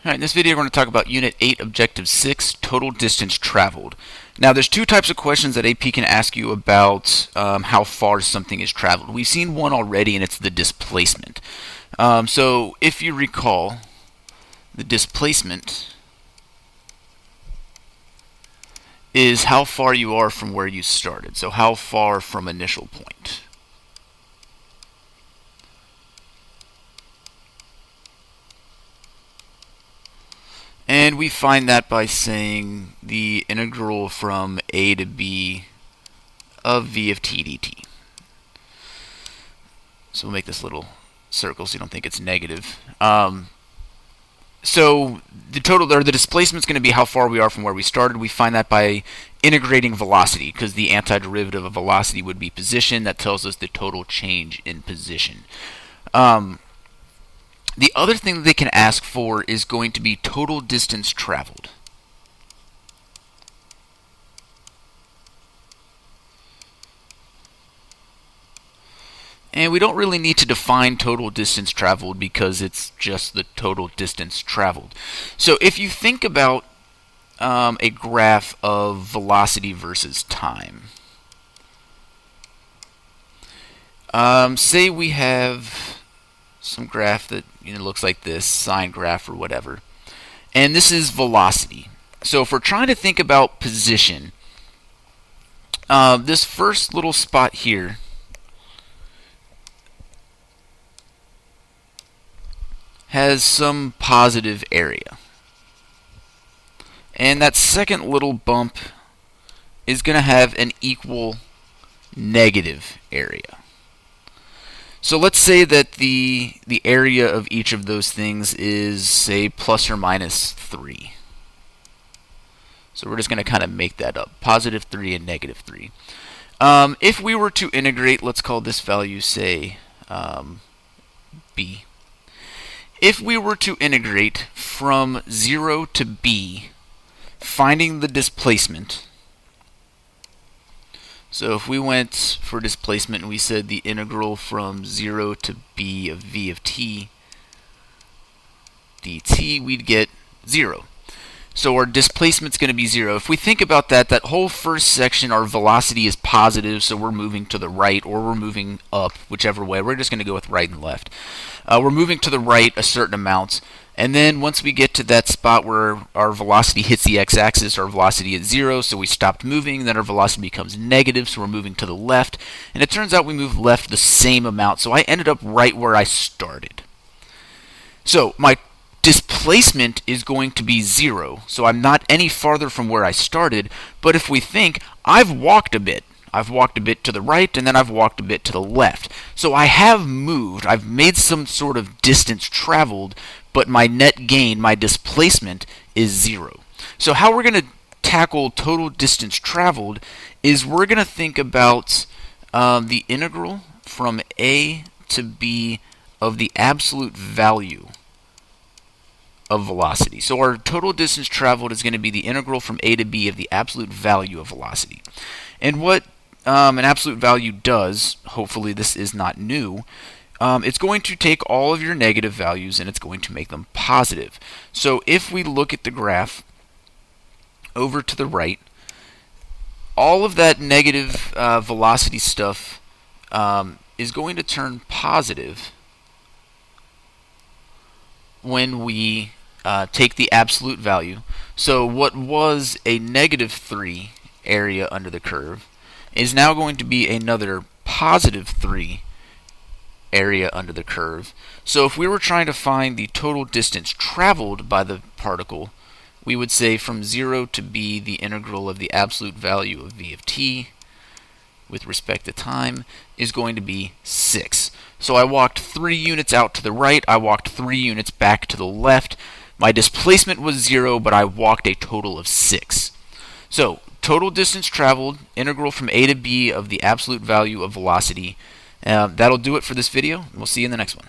Alright, in this video we're going to talk about Unit 8, Objective 6, Total Distance Traveled. Now there's two types of questions that AP can ask you about how far something is traveled. We've seen one already, and it's the displacement. So if you recall, the displacement is how far you are from where you started. So how far from initial point. And we find that by saying the integral from a to b of v of t dt. So we'll make this little circle so you don't think it's negative. So the total, or the displacement is going to be how far we are from where we started. We find that by integrating velocity, because the antiderivative of velocity would be position. That tells us the total change in position. The other thing that they can ask for is going to be total distance traveled. And we don't really need to define total distance traveled because it's just the total distance traveled. So if you think about a graph of velocity versus time, say we have some graph that looks like this, sine graph or whatever, and this is velocity. So if we're trying to think about position, this first little spot here has some positive area, and that second little bump is going to have an equal negative area. So let's say that the area of each of those things is, say, plus or minus 3. So we're just going to kind of make that up, positive 3 and negative 3. If we were to integrate, let's call this value, say, b. If we were to integrate from 0 to b, finding the displacement, so if we went for displacement and we said the integral from 0 to b of v of t dt, we'd get 0. So our displacement's going to be 0. If we think about that whole first section, our velocity is positive, so we're moving to the right or we're moving up, whichever way. We're just going to go with right and left. We're moving to the right a certain amount, and then once we get to that spot where our velocity hits the x-axis, our velocity is 0, so we stopped moving. Then our velocity becomes negative, so we're moving to the left. And it turns out we moved left the same amount, so I ended up right where I started. So my displacement is going to be 0, so I'm not any farther from where I started. But if we think, I've walked a bit. I've walked a bit to the right, and then I've walked a bit to the left. So I have moved. I've made some sort of distance traveled, but my net gain, my displacement, is 0. So how we're going to tackle total distance traveled is we're going to think about the integral from a to b of the absolute value of velocity. So our total distance traveled is going to be the integral from a to b of the absolute value of velocity. And what an absolute value does, hopefully this is not new, it's going to take all of your negative values and it's going to make them positive. So if we look at the graph over to the right, all of that negative velocity stuff is going to turn positive when we take the absolute value. So what was a negative 3 area under the curve is now going to be another positive 3 area under the curve. So if we were trying to find the total distance traveled by the particle, we would say from 0 to b, the integral of the absolute value of v of t with respect to time is going to be 6. So I walked 3 units out to the right, I walked 3 units back to the left. My displacement was 0, but I walked a total of 6. So total distance traveled, integral from a to b of the absolute value of velocity. That'll do it for this video. We'll see you in the next one.